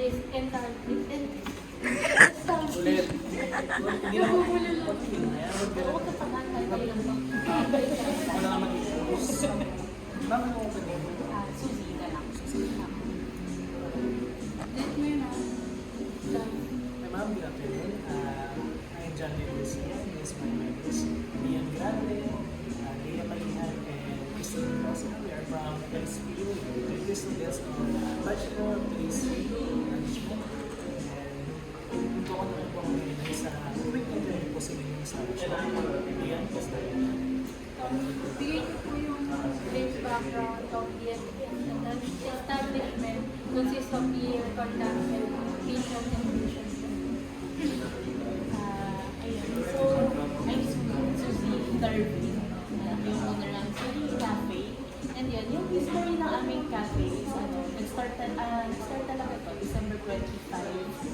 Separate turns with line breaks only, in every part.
Ulit.
Hindi na ako.
Huwag ka pangantay kayo lang ba?
Wala naman issues. Bakit mo ko din?
Suzy na lang.
Date mo yun
My mom, good afternoon. I am John Mendoza. This is my members. Ian Grande, Leah Palihan, and Christine Rosa. We are from LSPU. We're the students of Bachelor of Physics Management. And dito ko naman po ngayon sa quick interview po sa inyo sa Ian, basta
Bigay ko po yung brief background of the establishment consists of year, conduct, and patient and patient.
Ayun. So, I'm Suzy Darby. Yung owner ng Suzy Cafe. And yun, yung history ng aming cafe is nag-start talaga ito, December 25,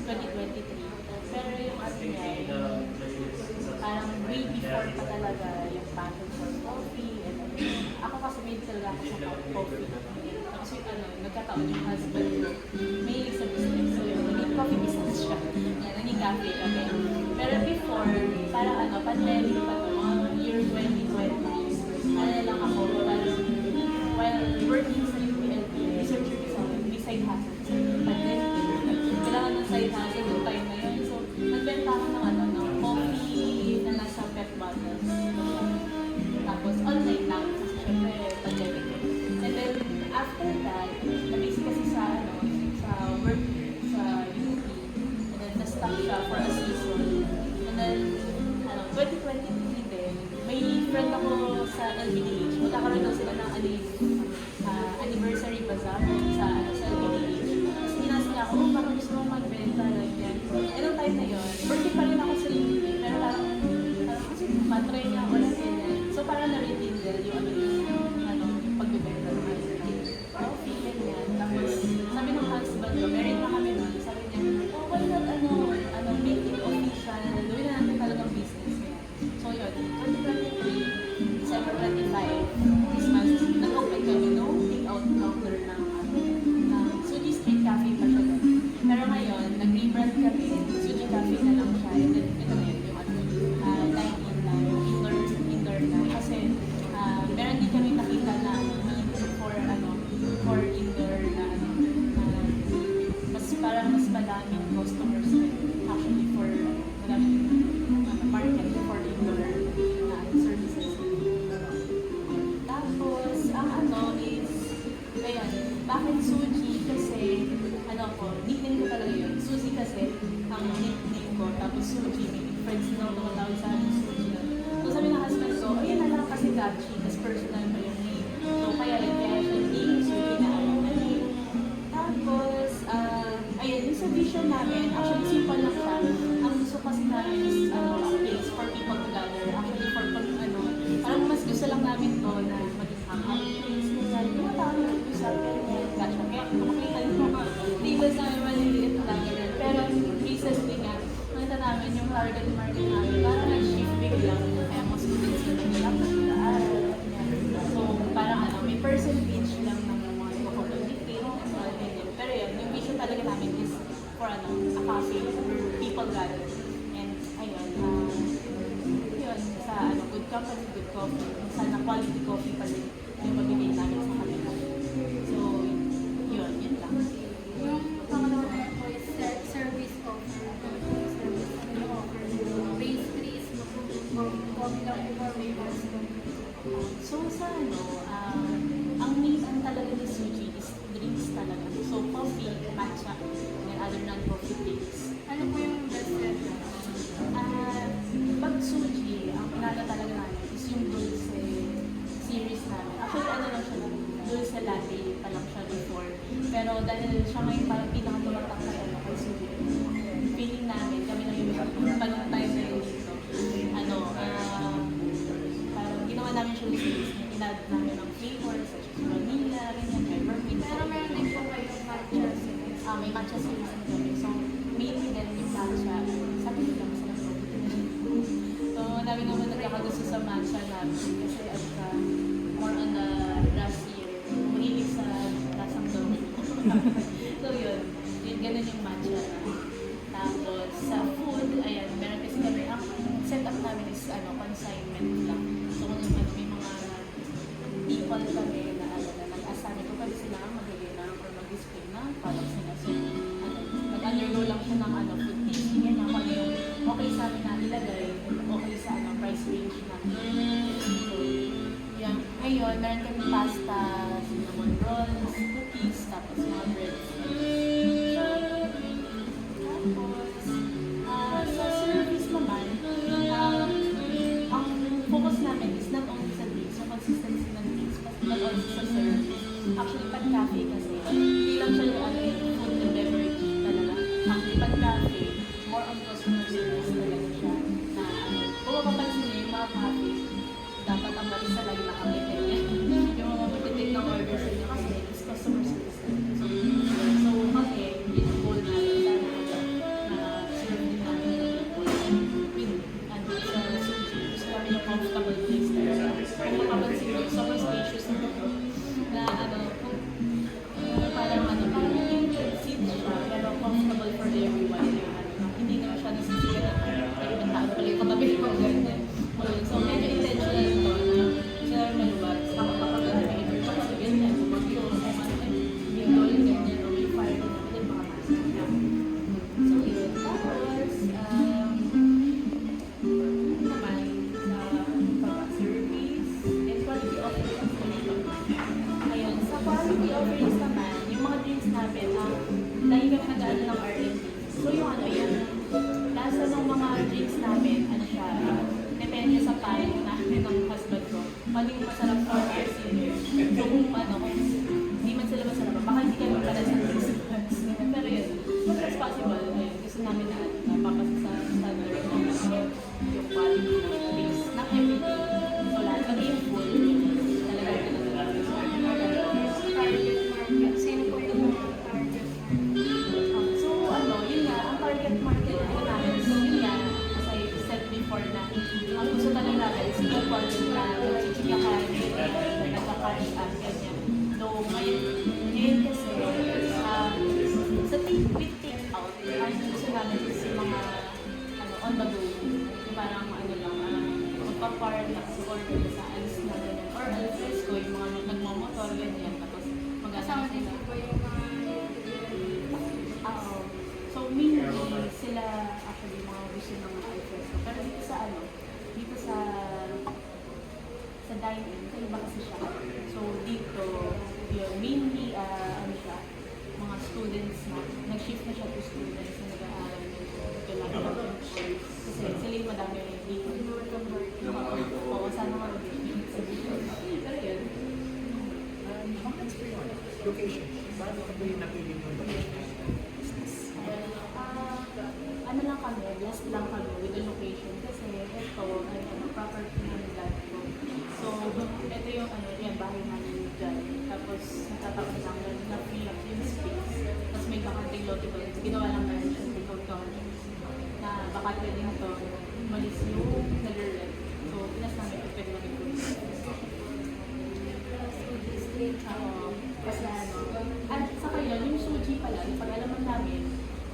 2023. Pero yung parang way before pa talaga yung passion for coffee. And ako kasi may talaga ako sa coffee. Tapos yung nagkataon yung husband ko, may sa business. So yun, naging coffee business siya. Yan, naging cafe kami. Pero before, parang pandemic pa to, mga year 2020, lang ako, parang while working sa UPLB, researcher ko sa akin, may side hustle. Pandemic, kailangan ng side hustle yung time na yun. So, nagbenta ako ng coffee na nasa pet bottles. Tapos, online lang. Kasi syempre, pandemic. And then, after that, na-base kasi sa work sa UP. And then, na-stuck siya for a season. And then, 2023 din, may friend ako sa LBDH. Magkakaroon daw sila ng anniversary bazaar sa LBDH. Tapos, ginasa niya ako, baka gusto mong magbenta, ganyan. And nung time na yun, birthday pa rin ako sa UP. Pero parang kasi matry niya ako lang ganyan. So, parang na-rekindle yung pagbibenta ng coffee, ganyan. Tapos, sabi ng husband ko, married na kami nun. Sabi niya, oh, why not, make it official. Gawin na natin talagang business. So, yun, 2023, December 25, this month, nag-open kami, no? Take-out counter ng Suzy Street Cafe pa siya doon. Pero ngayon, nag-rebrand kami, Suzy Cafe na lang siya. And then, ito na yun, yung dine-in na, indoor na. Kasi, meron din kami nakita na need for indoor na, parang mas madaming customers actually for madaming market for indoor services. Tapos, ang is, ayun, bakit Suzy? Kasi, nickname ko talaga yun. Suzy kasi, ang nickname ko, tapos Suzy, may friends na tumatawag sa akin, Suzy na. So, sabi ng husband ko, ayun na lang kasi Gachi, kasi personal pa yung name. So, kaya siya name, Suzy na ako na name. Tapos, ayun, yung sa vision namin, actually, simple lang siya. Ang gusto kasi namin is, a place for people to gather. Actually, for parang mas gusto lang namin to na maging hangout place. Yung tao na nag-usap, gotcha. Kaya, makakita nyo mga tables namin maliliit lang. Pero, recently nga, nakita namin yung target market namin. Parang nag-shift biglang. Kaya, mas students na nila pag-aaral. So, parang may percentage lang ng mga ipapapagdikit. Pero yun, yung vision talaga namin is for a cafe where people gather. And, ayun, yun, sa good company, good coffee. Sana quality coffee pa rin yung mabigay namin sa kanila. So, yun lang.
Yung pangalawa naman po is service offer. Service offer. Pastries, coffee lang po may custom.
So, sa ang main talaga ni Suzy is drinks talaga. So, coffee, matcha, and other non-coffee drinks.
Ano po yung best seller?
Pag Suzy, ang pinala talaga namin is yung dulce series namin. Actually, lang siya lang, dulce latte pa lang siya before. Pero dahil siya ngayon parang pinakatumatak na kay Suzy, feeling namin, kami lang yung panong time na yun dito. Parang ginawa namin siya yung series niya. Inad namin ng flavors, such as vanilla, ganyan, peppermint.
Pero meron din po kayong matcha series.
May matcha series din kami. So, mainly din yung matcha. Sabi nila, masarap ko. So, namin naman nagkakagusto sa matcha namin. Kasi more on the last year, mahilig sa lasang daw. So, yun. Ganun yung nag-call kami na ano na nag-assign ko pwede sila ang magbigay na or mag-display na products nila. So, ano, nag-undergo lang siya ng ano, food tasting yan kung ano yung okay sa amin na ilagay, okay sa ano, price range na. So, yan. Ngayon, meron kami pasta, cinnamon rolls, cookies, tapos mga breads. Tapos, sa service naman, ang focus namin is not only sa drinks, yung consistency ng drinks, but also sa service. Actually, pag cafe kasi, hindi lang siya yung ano, yung food and beverage talaga. Actually, pag cafe, more on customer service talaga siya. Na ano, kung mapapansin niyo yung mga cafe, dapat ang barista lagi nakangiti. Yung mga matitake ng order sa inyo kasi is customer service talaga. So kasi, yung goal namin na serve din namin yung people with, ano, sa sushi. Gusto namin yung comfortable place talaga. Kung makapansin nyo, sobrang spacious na ito. Na ano, parang yung seat siya, pero comfortable for everyone. Yung, ano, hindi naman siya nasisigat na ay ibang tao pala yung katabi ko, ganyan. So medyo intentional ito na siya maluwag. Sa kapag may emergency, ganyan, bumagyo, yung rolling ganyan, o may fire, ganyan, mga mask na. So yun. Tapos, naman, sa service and quality offerings. Ayun, sa quality offerings naman, yung mga drinks namin, dahil kami nag-ano ng R&D. So yung ano, yung lasa ng mga drinks namin, ano siya, depende sa paling namin ng husband ko. Paano yung masarap for our seniors. So kung ano, kung hindi man sila masarap, baka hindi kami pala sa drinks. Pero yun, as much as possible, ayun, gusto namin na napapasa sa standard ng yung quality ng drinks ng everything. So lahat, pati yung food, talaga pinag-alala.
Target market. Sino po yung mga target market?
So ano, yun nga, ang target market namin is yun nga, as I said before na, ang gusto talaga namin is yung quality na nagchichika ka, nagka-cash up, ganyan. So ngayon kasi, sa with take out, ang gusto namin is yung mga ano, on the go, yung parang ano lang, magpa-par na order sa alis na ganyan, or alis ko, yung mga nagmamotor, ganyan, tapos
Kasama
mag-asama
din
sila.
po yung mga
So, mainly sila actually mga gusto ng mga alfresco. Pero dito sa ano, dito sa dine-in, kaiba kasi siya. So, dito, yun, mainly, ano siya, mga students na, nag-shift na siya to students na nag-aaral dito. Kailangan ng course. Kasi sila yung madami dito. Oo, sana mga pero yun.
Comments po yun. Location. Paano ka ba yung napili mo location?
Ano lang kami, blessed lang kami with the location kasi ito ay ano, property ng dad ko. So, ito yung ano, yan, bahay namin dyan. Tapos, nagtataon lang na free up yung space. Tapos may bakanting lote ko. Ginawa lang namin siya sa code governance na baka pwede na ito malis yung nag-rent. So, pinas namin ito pwede namin ito. Kasi ano, at saka yun, yung suji pala, yung pag-alaman namin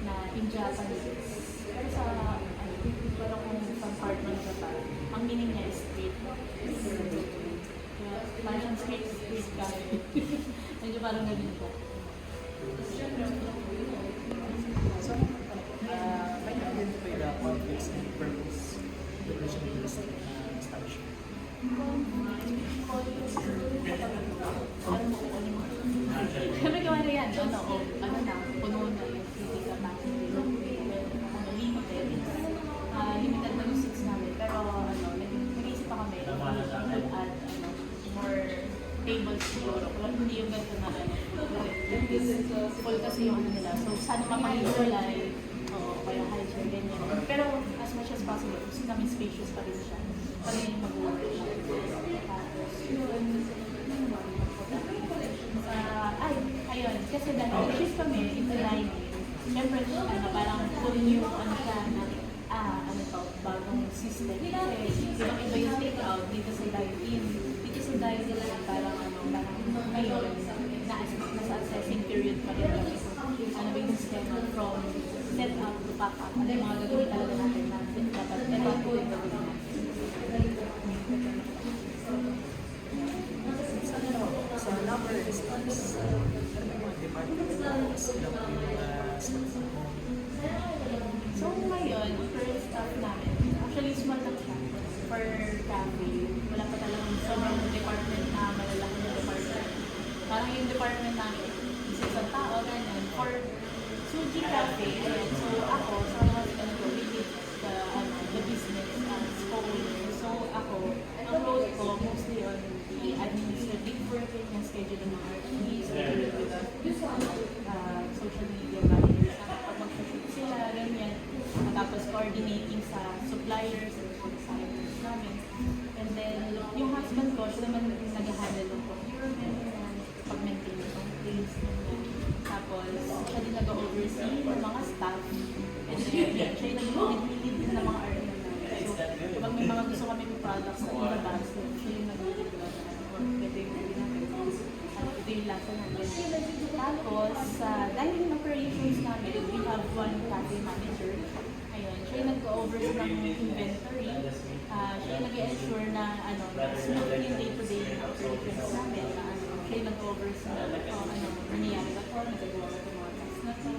na in Japanese. Pero sa, ano, wala kung sa part ng Japan, ang meaning niya is street. Kaya, parang street ka. Medyo parang ganun po.
So, may identify the conflicts and purpose of the establishment.
Siyempre gawa na yan, ano, ano na, puno na yung physical passenger, limited. Limited na yung seats namin, pero ano, nag-iisip pa kami, add, ano, more tables siguro. Kung hindi yung ganito na, ano, full kasi yung ano nila. So, sana mapag-iwalay, kaya high chair, ganyan. Pero, as much as possible, gusto namin spacious pa rin siya. Para yung mag-work siya. Tapos, yun. Ayun, kasi dahil shift kami into dining, syempre, ano, parang full new, ano siya, na, ano to, bagong system. Kasi, ibang iba yung take-out dito sa dine-in. Dito sa dine-in, parang, ano, parang ngayon, nasa assessing period pa rin kami. Ano ba yung schema from set up to pack up. Ano yung mga gagawin talaga natin na dapat ito ang gagawin natin.
instance, ano yung mga department sila po yung mga staff mo?
So ngayon, current staff namin, actually small lang siya for cafe. Wala pa talagang sobrang department na malalaki na department. Parang yung department namin, isang tao, ganyan. For Suji Cafe, ayan, so ako, sa mga husband ko, we did the business as co-owner. So ako, ang role ko mostly on the administrative work, yung schedule ng mga RTs, schedule with the social media managers, pag mag-shoot sila, ganyan. Tapos coordinating sa suppliers and suppliers namin. And then, yung husband ko, siya naman nag-handle ng procurement, pag-maintain ng place, tapos siya din nag-oversee ng mga staff. And then, siya yung nag-lead din ng mga R&D namin. So, kapag may mga gusto kami ng products na ilabas, siya yung nag-lead ko na ito yung gawin namin. Ito yung lasa namin. Tapos, dahil yung operations namin, we have one cafe manager. Ayun, siya yung nag-oversee ng inventory. Siya yung nag-ensure na smooth yung day-to-day operations namin. Siya yung nag-oversee na nangyayari na to, nagagawa na itong mga tasks na to.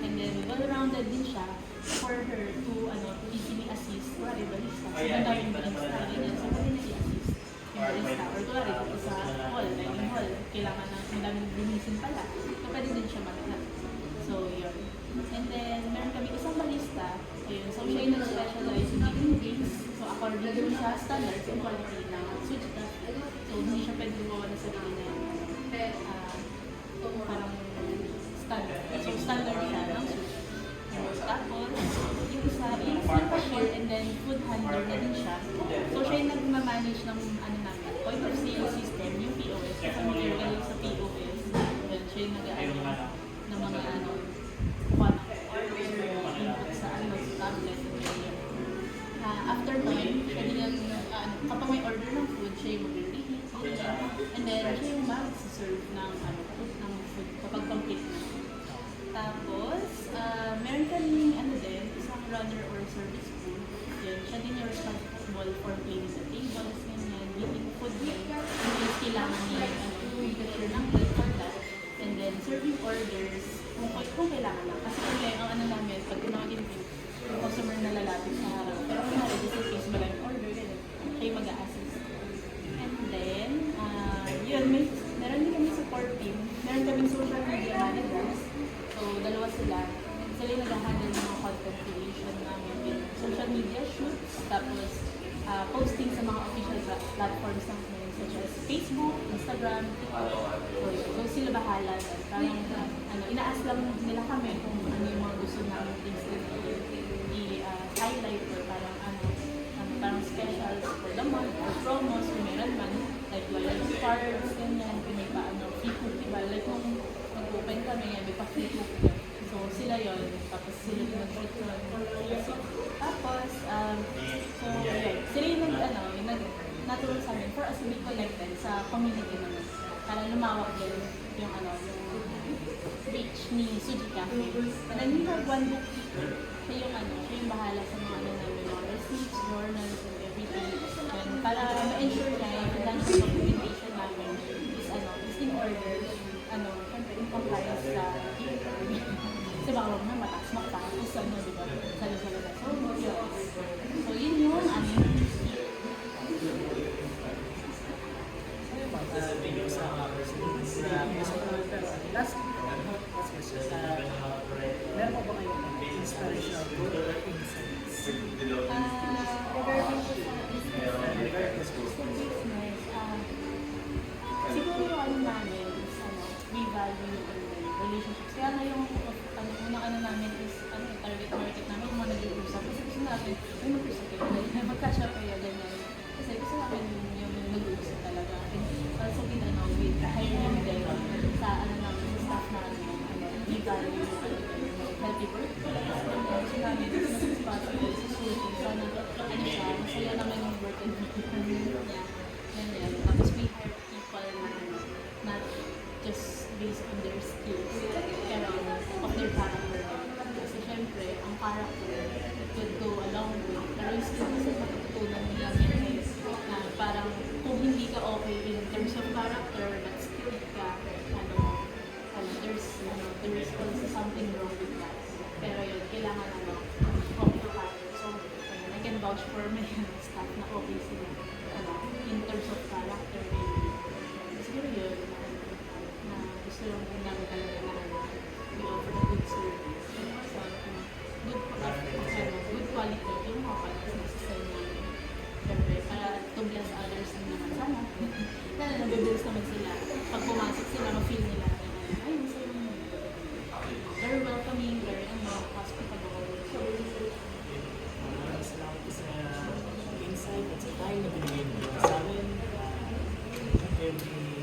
And then, well-rounded din siya for her to easily assist for barista. So, ganda yung barista, ganyan. So, pwede na i-assist yung barista. Or tuwari, dito sa hall, dining hall, kailangan na madaming linisin pala. So, pwede din siya maghanap. So, yun. And then, meron kami isang barista. Ayun. So, siya yung nag-specialize in making drinks. So, according din siya standards and quality ng Suji Cafe. So, hindi siya pwede gumawa na sarili na parang standard. So, standard siya ng Suji. Tapos, yung isa is yung cashier and then food handler na din siya. So, siya yung nag-manage ng namin, point of sale system, yung POS. So, familiar kayo sa POS. Then, siya yung nag-aano ng mga input sa tablet. After nun, siya din yung, kapag may order ng food, siya yung mag-reheat. And then, siya yung mag-serve ng food kapag complete na. Tapos, meron kaming isang runner or service crew. Yun, siya din yung responsible for cleaning the tables, ganyan, eating food din. And then, kailangan niya cashier ng help for that. And then, serving orders, kung kailangan lang. Kasi ang namin, pag tinawagin yung customer na lalapit sa harap. Pero kung this is case, maraming order, ganyan, siya yung mag-a-assist. And then, yun, meron din kami support team. Meron kaming social media managers. So, dalawa sila. Sila yung nag-handle ng mga content creation namin with social media shoots, tapos posting sa mga official platforms namin such as Facebook, Instagram, TikTok. So, sila bahala. Parang, ina-ask lang nila kami kung ano yung mga gusto namin things na i-highlight or parang specials for the month or promos kung meron man. Like, loyalty cards, ganyan, kung may free cook, diba? Like, nung mag-open kami, may pa-free cook. So, sila yon. Tapos, sila yung nag-shoot ko. Tapos, so, yun. Sila yung natulong sa amin for us to be connected sa community naman. Para lumawak din yung reach ni Suji Cafe. And then, we have one bookkeeper. Siya yung bahala sa mga namin, mga receipts, journals, and everything. And para ma-ensure niya yung financial documentation namin is in order, syempre, in compliance sa kasi baka wag na mataas makapagos, di ba? Salo-salo na. So, yun yung
last question. Meron po ba kayong inspirational book or insights?
Regarding po sa business,
siguro yung namin is we value yung relationships. Kaya nga yung unang namin is target market namin, yung mga nag-uusap. Kasi gusto natin, may mag-usap kayo, mag-catch up kayo, ganyan. Kasi gusto namin yung nag-uusap talaga. And also with hiring din sa namin, sa staff namin, we value healthy work. Gusto namin is responsible sa shooting. Sana siya, masaya naman yung work environment niya. Ganyan. Tapos we hire people na not just based on their skills, pero of their character. Kasi syempre, ang character could go a long way. Pero yung skills kasi matututunan nila minutes na parang kung hindi ka okay in terms of character but skills, underpaid ka, there's also something wrong with that. Pero yun, kailangan talk to higher. So, ayun, I can vouch for my staff na okay sila. In terms of character, maybe. Siguro yun, na gusto lang po namin talaga na we offer a good service. So, good quality, yung mga qualities na sa namin. Siyempre, para to bless others din naman sana. Lalo nabibilis naman sila. Pag pumasok sila, ma-feel nila na, ay, masaya mo. Very welcoming, very hospitable. So,
Maraming salamat po sa insight at sa time na binigay mo sa amin. Every